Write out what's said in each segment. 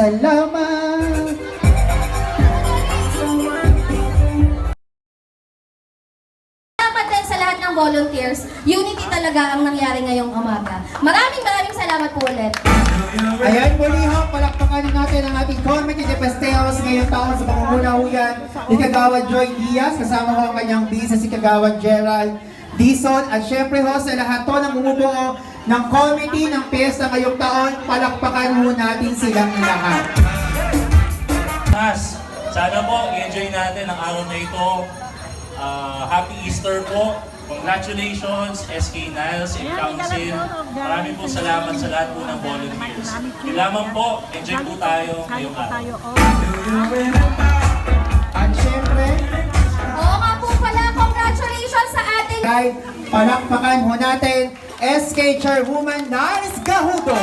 salamat. Salamat din sa lahat ng volunteers. Unity talaga ang nangyari ngayong umaga. Maraming salamat po ulit. Ayan, muli ho, palakpakan natin ang ating Comedy de Pasteos ngayong taon sa pangunguna ho yan ni Kagawad Joy Diaz, kasama ho ang kanyang bisa si Kagawad Gerald Dizon, at syempre ho sa lahat to ng bumubuo ng committee ng piyesta ngayong taon, palakpakan ho natin silang lahat. Mas, sana po i-enjoy natin ang araw na ito. Happy Easter po. Congratulations, SK Niles and Council. Maraming po salamat sa lahat po ng volunteers. Kailangan po, enjoy po tayo ngayong araw. At syempre, Oo nga po pala, congratulations sa ating... ay palakpakan ho natin SK Chairwoman Niles Gahudo.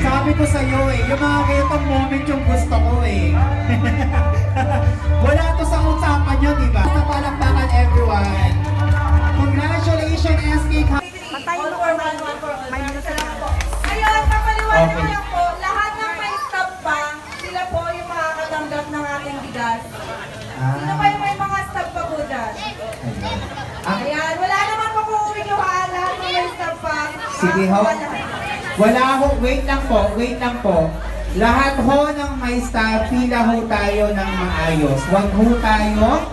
Sabi ko sa iyo yung mga ganitong moment yung gusto ko Wala to sa usapan yun, di ba? Basta palakpakan everyone. Congratulations, SK Ayun, papaliwanag ko lang po, lahat ng may stop pa, sila po yung makakatanggap ng ating bigas. Sino pa yung may mga stop pa po dyan? Ayan, wala naman po kung uwinuhaan, lahat ng may stop pa. Sige ho. Wala ho, wait lang po. Lahat ho ng may staff, pila ho tayo ng maayos. Huwag ho tayo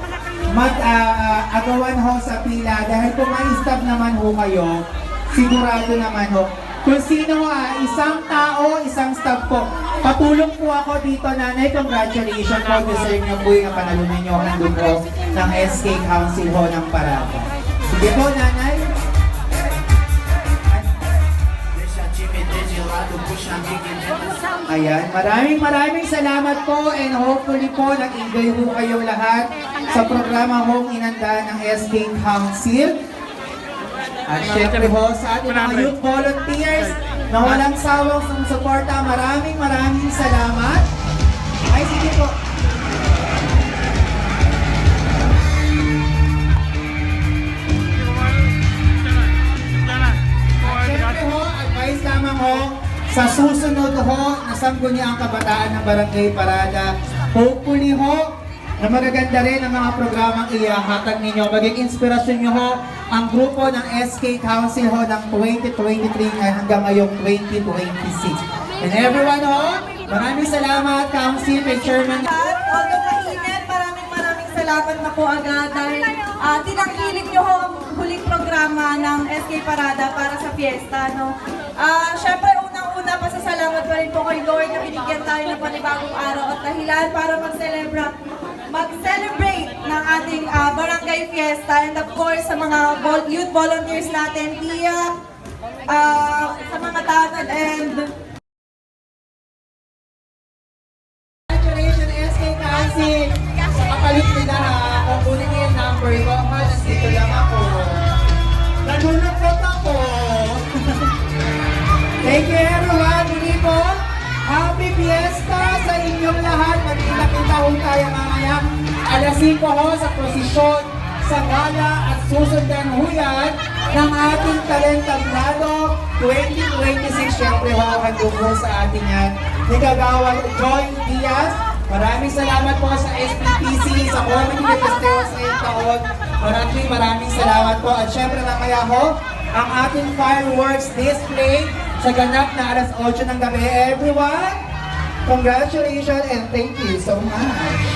mag-agawan ho sa pila dahil kung may staff naman ho kayo, sigurado naman ho. Kung sino isang tao, isang staff po. Patulong po ako dito, nanay. Congratulations po. Deserve niyo po yung panalunan niyo nandun po ng SK Council ho ng Parada. Sige po, nanay. Ayan, maraming salamat po and hopefully po nag-enjoy po kayong lahat sa programa hong inanda ng SK Council. At syempre ho sa ating mga youth volunteers na walang sawang sumusuporta, maraming salamat. Ay, sige po. At syempre ho, advice lamang ho, sa susunod ho, na sangguniang kabataan ng Barangay Parada, hopefully ho, na magaganda rin ang mga programang ihahatag ninyo. Maging inspirasyon nyo ho ang grupo ng SK Council ho ng 2023 hanggang ngayong 2026. And everyone ho, maraming salamat Council, kay Chairman. Although mainit, maraming salamat na po agad dahil tinangkilik nyo ho ang huling programa ng SK Parada para sa fiesta. No? Syempre, unang-una, pasasalamat pa rin po kay Lord na binigyan tayo ng panibagong araw at dahilan para mag-celebrate ng ating barangay fiesta, and of course sa mga youth volunteers natin, Tia, sa mga tanod, and Congratulations SK Council! Sa kapalit nila kung kunin niyo yung number ko, dito lang ako. Nalulungkot ako. Thank you everyone, muli po. Happy Fiesta sa inyong lahat. Magkita-kita ho tayo mamaya. Alas 5 ho sa prosesyon, sa gala at susundan ho yan ng ating Talentablado 2026. Siyempre ho, handog ho sa atin yan. Ni Kagawad Joy Diaz. Maraming salamat po sa SPPC, sa Comedy de Pasteos ngayong taon. Maraming salamat po. At siyempre mamaya ho, ang ating fireworks display sa ganap na alas 8 ng gabi. Everyone, congratulations and thank you so much.